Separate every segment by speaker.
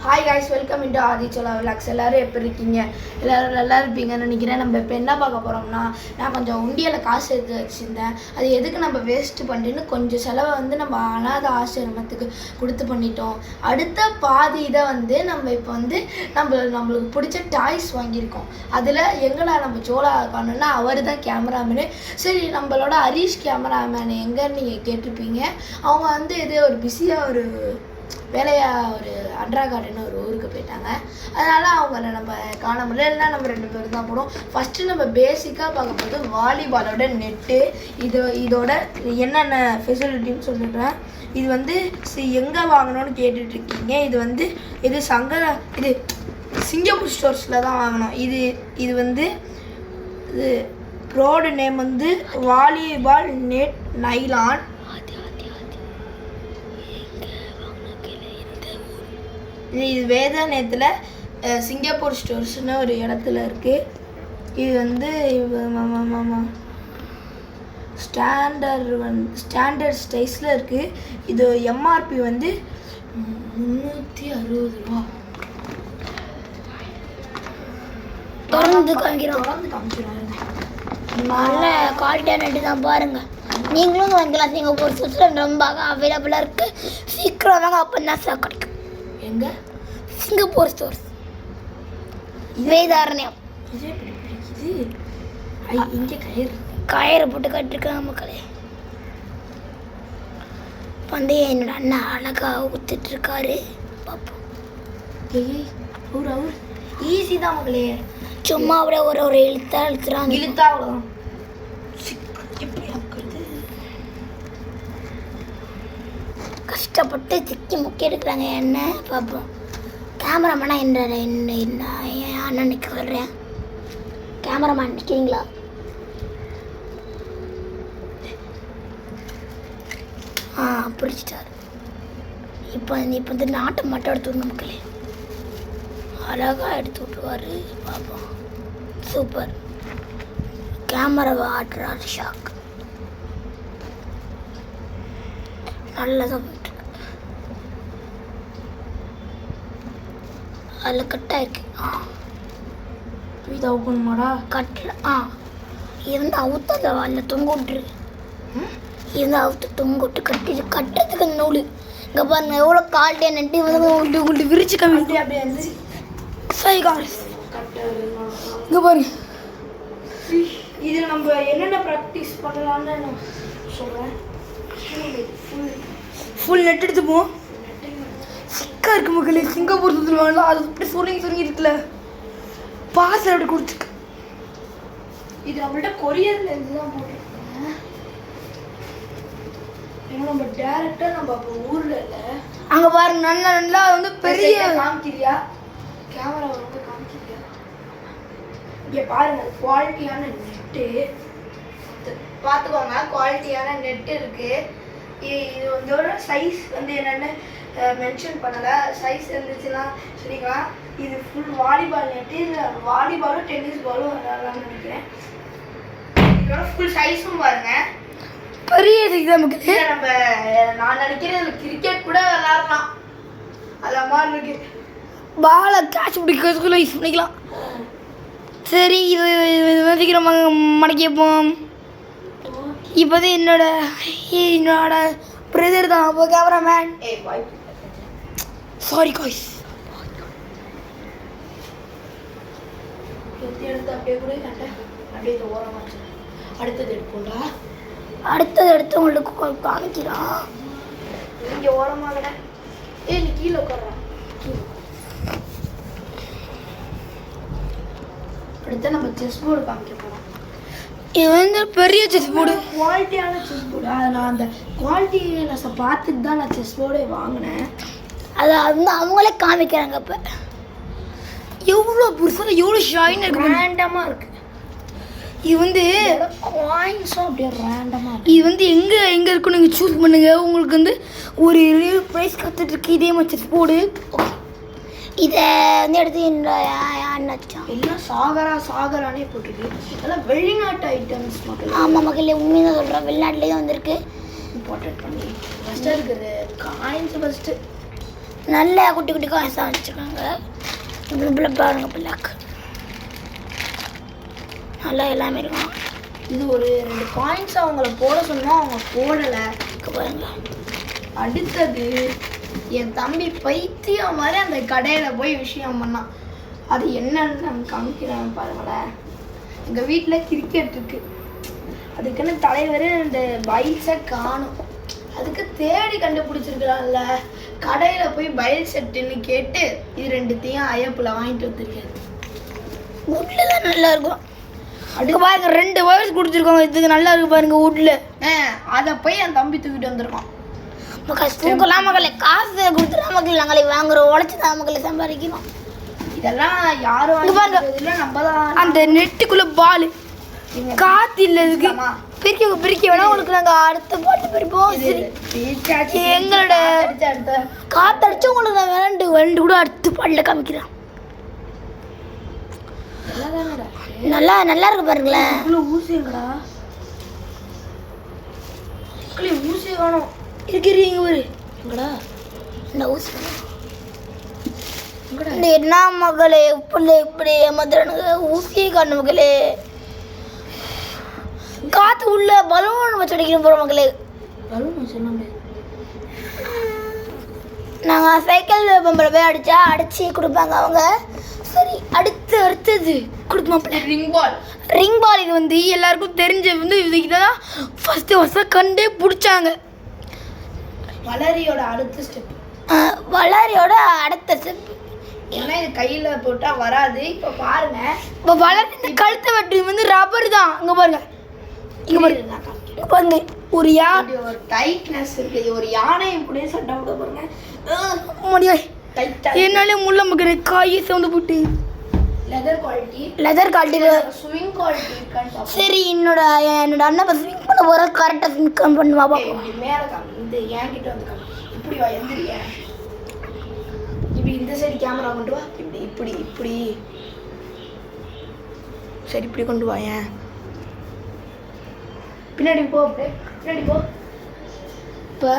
Speaker 1: Hi guys, welcome into ஆதி சோலா vlogs. எல்லோரும் எப்படி இருக்கீங்க? எல்லோரும் நல்லா இருப்பீங்கன்னு நினைக்கிறேன். நம்ம இப்போ என்ன பார்க்க போகிறோம்னா, நான் கொஞ்சம் உண்டியலில் காசு எடுத்து வச்சுருந்தேன். அது எதுக்கு நம்ம வேஸ்ட்டு பண்ணிட்டுன்னு கொஞ்சம் செலவை நம்ம அனாதை ஆசிரமத்துக்கு கொடுத்து பண்ணிட்டோம். அடுத்த பாதி இதை நம்ம இப்போ நம்மளுக்கு பிடிச்ச டாய்ஸ் வாங்கியிருக்கோம். அதில் எங்கடா நம்ம சோலா காணோன்னா அவர் தான் கேமராமேனு. சரி, நம்மளோட ஹரீஷ் கேமராமேன் எங்கன்னு நீங்கள் கேட்டிருப்பீங்க. அவங்க இது ஒரு பிஸியாக ஒரு வேலையாக ஒரு அண்ட்ராகாடுன்னு ஒரு ஊருக்கு போயிட்டாங்க. அதனால் அவங்கள நம்ம காண முடியல. இல்லைன்னா நம்ம 2 பேரும் தான் போடும். ஃபஸ்ட்டு நம்ம பேசிக்காக பார்க்க போது வாலிபாலோட நெட்டு. இதோட என்னென்ன ஃபெசிலிட்டின்னு சொல்லிடுறேன். இது எங்கே வாங்கணும்னு கேட்டுட்ருக்கீங்க. இது சிங்கப்பூர் ஸ்டோர்ஸில் தான் வாங்கினோம். இது ப்ரோடு நேம் வாலிபால் நெட் நைலான். இது வேதாநேத்தில் சிங்கப்பூர் ஸ்டோர்ஸ்னு ஒரு இடத்துல இருக்குது. இது ஸ்டாண்டர்ட் சைஸில் இருக்குது. இது எம்ஆர்பி 360 ரூபா.
Speaker 2: தொடர்ந்து காமிச்சிடும். நல்ல குவாலிட்டியான நெட்டு தான் பாருங்கள். நீங்களும் வாங்கிக்கலாம். சிங்கப்பூர் ஸ்டோர்ஸில் ரொம்ப அவைலபிளாக இருக்குது. சீக்கிரம் வாங்க, அப்போ தான் சார் கிடைக்கும்.
Speaker 1: எங்க?
Speaker 2: Singapore stores Vedaranyam.
Speaker 1: இங்கே
Speaker 2: கயிறு போட்டு கட்டிருக்காங்க மக்களே. என்னோட அண்ணா அழகா ஊத்துட்டு இருக்காரு. பார்ப்போம்.
Speaker 1: அவர் ஈஸி தான் மக்களே.
Speaker 2: சும்மா அப்படியே ஒரு இழுத்துறாங்க.
Speaker 1: இழுத்தா அவ்வளோதான்.
Speaker 2: கஷ்டப்பட்டு சிக்கி முக்கி எடுக்கிறாங்க. என்ன பார்ப்போம். கேமராமேனா என் அண்ணனுக்கு சொல்கிறேன். கேமராமேன் நிற்கிறீங்களா? பிடிச்சிட்டாரு. இப்போ நாட்டை மட்டும் எடுத்து விடணும் மக்களே. அழகாக எடுத்து விட்டுருவார். பார்ப்போம். சூப்பர். கேமராவை ஆட்டுறாரு. ஷாக் நல்லதான் போயிட்டுருக்கு. அதில் கட்டாயிருக்கு.
Speaker 1: இது அவுக்கணுமாடா?
Speaker 2: கட்டில் இது அவுத்த அதில் தொங்க விட்டுரு. இது அவுத்து தொங்க விட்டு கட்டுறதுக்கு நூல். இங்கே பாருங்க எவ்வளோ கால்ட்டே நட்டு உங்களுக்கு விரிச்சு கம்மி.
Speaker 1: அப்படியே
Speaker 2: சரி காஸ் இங்கே பாருங்க.
Speaker 1: இதில் நம்ம என்னென்ன ப்ராக்டிஸ் பண்ணலான்னு நான் சொல்கிறேன்.
Speaker 2: ஃபுல் நெட் எடுத்துப்போம். சிக்கா இருக்கு மக்களே. சிங்கப்பூர் சுற்றுவாங்களா அது அப்படி சுருங்கி இருக்குல்ல. பாஸ் அப்படி கொடுத்துருக்கு.
Speaker 1: இது நம்மள்ட்ட கொரியர்ல இருந்து தான் போட்டிருக்கோம். ஏன்னா நம்ம டேரக்டா நம்ம அப்போ ஊர்ல இல்லை.
Speaker 2: அங்கே பாருங்க நல்லா பெரிய
Speaker 1: காமிக்கிறியா? கேமரா காமிக்கிறியா? இங்கே பாருங்க, குவாலிட்டியான நெட்டு பார்த்துக்கோங்க. குவாலிட்டியான நெட் இருக்கு. இதோட சைஸ் என்னென்னு மென்ஷன் பண்ணலை. சைஸ் இருந்துச்சுன்னா சொல்லிக்கலாம். இது ஃபுல் வாலிபால் நெட்டு. இதில் வாலிபாலும் டென்னிஸ் பாலும் விளையாடலாம்னு நினைக்கிறேன். இதோட ஃபுல் சைஸும் பாருங்க,
Speaker 2: பெரிய சைஸ் தான் நமக்கு.
Speaker 1: நான் நினைக்கிறேன் இதில் கிரிக்கெட் கூட விளையாடலாம். அது மாதிரி இருக்கு.
Speaker 2: பாலை கேட்ச் பிடிக்கிறதுக்குள்ள யூஸ் பண்ணிக்கலாம். சரி, இது சீக்கிரம் மடக்கி வைப்போம். இப்போ என்னோட பிரதர் தான் அப்போ கேமராமேன். Sorry guys.
Speaker 1: அப்படியே கூட அப்படியே ஓரமாக அடுத்தது எடுப்போம்டா.
Speaker 2: அடுத்தது எடுத்து உங்களுக்கு காமிக்கிறான்.
Speaker 1: இங்கே ஓரமாக நீ கீழே உட்கார்றான். அடுத்து நம்ம செஸ் போர்டு காமிக்க போகிறோம்.
Speaker 2: இது பெரிய செஸ் போர்டு,
Speaker 1: குவாலிட்டியான செஸ் போர்டு. அதை நான் அந்த குவாலிட்டியை பார்த்துட்டு தான் நான் செஸ் போர்டே வாங்கினேன்.
Speaker 2: அதை அவங்களே காமிக்கிறாங்க. இப்போ எவ்வளோ புதுசாக எவ்வளோ ஷைன் இருக்கு,
Speaker 1: ரேண்டமாக இருக்குது.
Speaker 2: இது
Speaker 1: காயின்ஸும் அப்படியே ரேண்டமாக இருக்குது.
Speaker 2: இது எங்கே இருக்குன்னு நீங்கள் சூஸ் பண்ணுங்கள். உங்களுக்கு ஒரு ப்ரைஸ் கற்றுட்ருக்கு. இதே மாதிரி செஸ் போர்டு. இதை எடுத்து அண்ணாச்சான்
Speaker 1: எல்லாம் சாகரானே போட்டிருக்கு. இதெல்லாம் வெளிநாட்டு ஐட்டம்ஸ் மக்கள்.
Speaker 2: ஆமாம் மக்கள், உண்மையாக தான் சொல்கிறேன். வெளிநாட்டிலே தான் வந்திருக்கு.
Speaker 1: இம்பார்ட்டன்ட் பண்ணி ஃபஸ்ட்டாக இருக்குது காயின்ஸ். ஃபஸ்ட்டு
Speaker 2: நல்ல குட்டி குட்டி காய்ஸ் தான் வச்சுருக்காங்க. இப்படி பாருங்க பிள்ளைக்கு நல்லா எல்லாமே இருக்கும்.
Speaker 1: இது ஒரு 2 காயின்ஸ் அவங்கள போட சொன்னோம், அவங்க போடலை.
Speaker 2: பாருங்க.
Speaker 1: அடுத்தது என் தம்பி பைத்தியம் மாதிரி அந்த கடையில் போய் விஷயம் பண்ணான். அது என்னன்னு நான் காமிக்கிறேன் பாருங்களேன். எங்கள் வீட்டில் கிரிக்கெட் இருக்கு, அதுக்குன்னு தலைவர் இந்த பைல்ஸை காணும். அதுக்கு தேடி கண்டுபிடிச்சிருக்கலாம்ல. கடையில் போய் பைல் செட்டுன்னு கேட்டு இது 2த்தையும் ஐயப்பில் வாங்கிட்டு வந்துருக்காரு.
Speaker 2: வுட்டில் தான் நல்லா இருக்கும். அதுக்கு பாருங்க 2 வயசு கொடுத்துருக்கோங்க. இதுக்கு நல்லா இருக்கு பாருங்க வுட்டில்.
Speaker 1: அதை போய் என் தம்பி தூக்கிட்டு வந்திருக்கான்.
Speaker 2: தூக்கலாம் மக்களை, காசு கொடுத்துலாம் மக்கள் நாங்களே வாங்குறோம், உழைச்சி தான் மக்களை சம்பாதிக்கிறோம்.
Speaker 1: இதெல்லாம் யாரும் பாருங்க, நம்ம தான்.
Speaker 2: அந்த நெட்டுக்குள்ள பால் காத்து இல்லதுக்கு பிரிக்க வேணா உங்களுக்கு நாங்கள் அடுத்த பாட்டு பிரிப்போம். எங்களோட காத்தடிச்சு உங்களுக்கு நான் வேண்டு கூட அடுத்த பாட்டில் காமிக்கிறேன். நல்லா நல்லா இருக்கு பாருங்களேன்.
Speaker 1: ஊசிங்கடா, ஊசி வேணும் இருக்கிறீங்க ஒரு எங்கடா
Speaker 2: இந்த ஊசி இந்த என்ன மகளே இப்படி இப்படி ஏமாத்துறானுங்க. ஊசியை காணும் மகளே. காத்து உள்ள பலூன் வச்சு அடிக்கணும் போற மகளே.
Speaker 1: பலூன் வச்சு
Speaker 2: நாங்கள் சைக்கிள் பம்பில் போய் அடித்து கொடுப்பாங்க அவங்க. சரி அடுத்தது கொடுப்போம். ரிங் பால் இது வந்து எல்லாருக்கும் தெரிஞ்ச வந்து இதுக்கு தான் ஃபஸ்ட்டு கண்டே பிடிச்சாங்க.
Speaker 1: வளரியோட அடுத்த ஸ்டெப்.
Speaker 2: வளரியோட அடுத்த ஸ்டெப்
Speaker 1: ஏன்னா இது கையில் போட்டால் வராது. இப்போ பாருங்க,
Speaker 2: இப்போ வளரி இந்த கழுத்தை வெட்டு வந்து ரப்பர் தான். இங்கே பாருங்க, இங்கே பாருங்க ஒரு
Speaker 1: ஒரு டைட்னஸ் இருக்கு. ஒரு யானை இப்படியே சட்டை விட பாருங்க
Speaker 2: முடியாது. என்னாலே முள்ள மக்கிற காயை சவுந்து போட்டு
Speaker 1: லெதர் குவாலிட்டி ஸ்விங் குவாலிட்டி இருக்கான்னு.
Speaker 2: சரி என்னோட அண்ணன் ஸ்விங் பண்ண போகிற கரெக்டாக ஸ்விங் பண்ணுவா பாப்போம்.
Speaker 1: இப்படி மேலே காமி, இந்த என்கிட்ட வந்து காமி. இப்படி வா, எந்திரியா இப்படி இந்த சைடு கேமரா கொண்டு வா. இப்படி இப்படி இப்படி சரி இப்படி கொண்டு வா. ஏன் பின்னாடி போ, அப்படியே பின்னாடி போ. இப்போ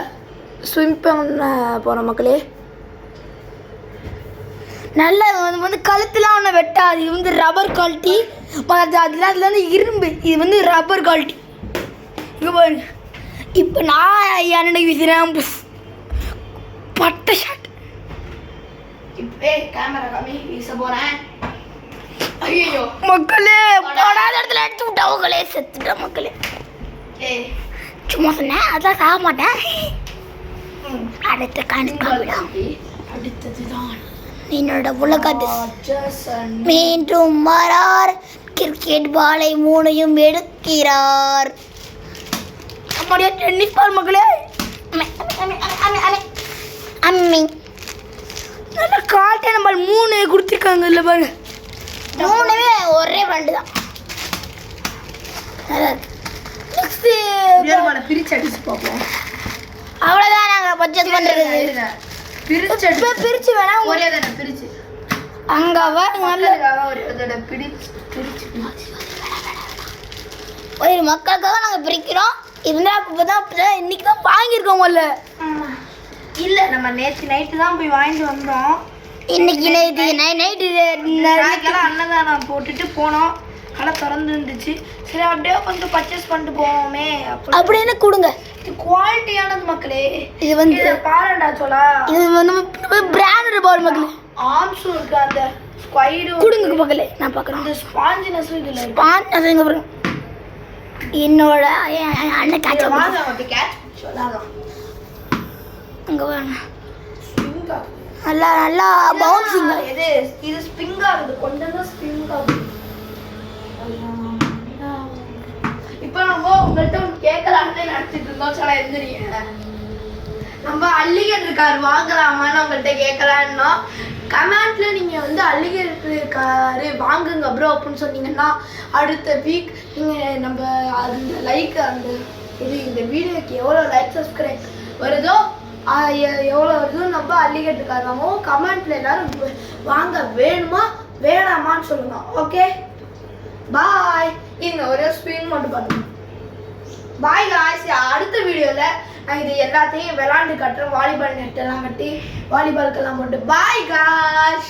Speaker 1: ஸ்விம் பண்ண போகிற மக்களே,
Speaker 2: நல்லா வந்து கழுத்துலாம் ஒன்று வெட்டாது. இது வந்து ரப்பர் குவாலிட்டி. அதில் வந்து இரும்பு, இது வந்து ரப்பர் குவாலிட்டி. இங்கே பாருங்க. இப்போ நான் என்னென்ன வீசுகிறேன் பட்டை ஷாட்.
Speaker 1: இப்போ கேமரா காமி வீச போகிறேன். ஐயோ
Speaker 2: மக்களே, போடாத இடத்துல எடுத்து விட்டா உங்களே செத்துட்டா மக்களே. சும்மா சொன்னேன், அதான் சாக மாட்டேன். அடுத்த காணிக்கலாம்.
Speaker 1: அடுத்ததுதான்
Speaker 2: என்னோட உலகத்து மீண்டும் வரார். கிரிக்கெட் பாலை 3யும் எடுக்கிறார். அப்படியே டென்னிஸ் பால் மக்களே. அம்மி நல்ல காட்டான பால் 3 கொடுத்துருக்காங்க. இல்லை பாருங்க, 3மே ஒரே ஃப்ரெண்டு தான். நல்லா இருக்கு. நெக்ஸ்ட்
Speaker 1: பிரிச்சு அடிச்சு பார்ப்போம்.
Speaker 2: அவ்வளோதான் நாங்கள் பர்ச்சேஸ் பண்ணுறது. பிரிச்சு வேணா
Speaker 1: ஒரே தடவை பிரிச்சு
Speaker 2: அங்க
Speaker 1: ஒரே தடவை பிரிச்சு
Speaker 2: ஒரு மக்களுக்காக நாங்க பிரிக்கிறோம். இப்பதான் இன்னைக்கு தான் வாங்கியிருக்கோம்.
Speaker 1: இல்ல நம்ம நேற்று நைட்டு தான் போய் வாங்கிட்டு வந்தோம்.
Speaker 2: இன்னைக்கு நைட்டு
Speaker 1: அன்னதானம் போட்டுட்டு போனோம். கடை திறந்து இருந்துச்சு. சரி அப்படியே கொஞ்சம் பர்ச்சேஸ் பண்ணிட்டு போவோமே
Speaker 2: அப்படின்னு கொடுங்க.
Speaker 1: இது குவாலிட்டியானது மக்களே.
Speaker 2: இது வந்து
Speaker 1: பாருடா சொல்லா, இது
Speaker 2: வந்து பிராண்டட் பால் மக்களே.
Speaker 1: ஆர்ம்ஸும் இருக்கு, அந்த ஸ்குவைடும்
Speaker 2: கொடுங்க மக்களே. நான் பார்க்குறேன்.
Speaker 1: இந்த ஸ்பாஞ்சினஸும் இதில்
Speaker 2: ஸ்பாஞ்சினஸ் எங்கே பாருங்க. என்னோட அண்ணன் கேட்ச்
Speaker 1: கேட்ச் சொல்லாதான்
Speaker 2: அங்கே பாருங்க. நல்லா நல்லா பவுன்சிங்.
Speaker 1: இது ஸ்பிங் ஆகுது, கொஞ்சம் தான் ஸ்பிங் ஆகுது. இப்போ நம்ம உங்கள்கிட்ட கேட்கலான்னு நினச்சிட்டு இருந்தோம். சில எந்திரிங்க, நம்ம அல்லிகேட்டர் கார் வாங்கலாமான்னு உங்கள்கிட்ட கேட்கலான்னா கமெண்ட்ல நீங்கள் வந்து அல்லிகேட்டர் காரு வாங்குங்க ப்ரோ அப்படின்னு சொன்னீங்கன்னா அடுத்த வீக் நீங்கள் நம்ம அந்த லைக் அந்த இந்த வீடியோக்கு எவ்வளோ லைக் சப்ஸ்கிரைப் வருதோ எவ்வளோ வருதோ நம்ம அல்லிகேட்டர் கார் வாங்குவோம். கமெண்ட்ல எல்லாரும் வாங்க வேணுமா வேணாமான்னு சொல்லுங்க. Okay bye. இங்க ஒரே ஸ்விங் மட்டும் பண்ணுங்க. Bye guys. அடுத்த வீடியோவில் நான் இது எல்லாத்தையும் விளாண்டு கட்டுறேன். வாலிபால் நெட்டெல்லாம் கட்டி வாலிபாலுக்கெல்லாம் போட்டு பாய் காய்ஸ்.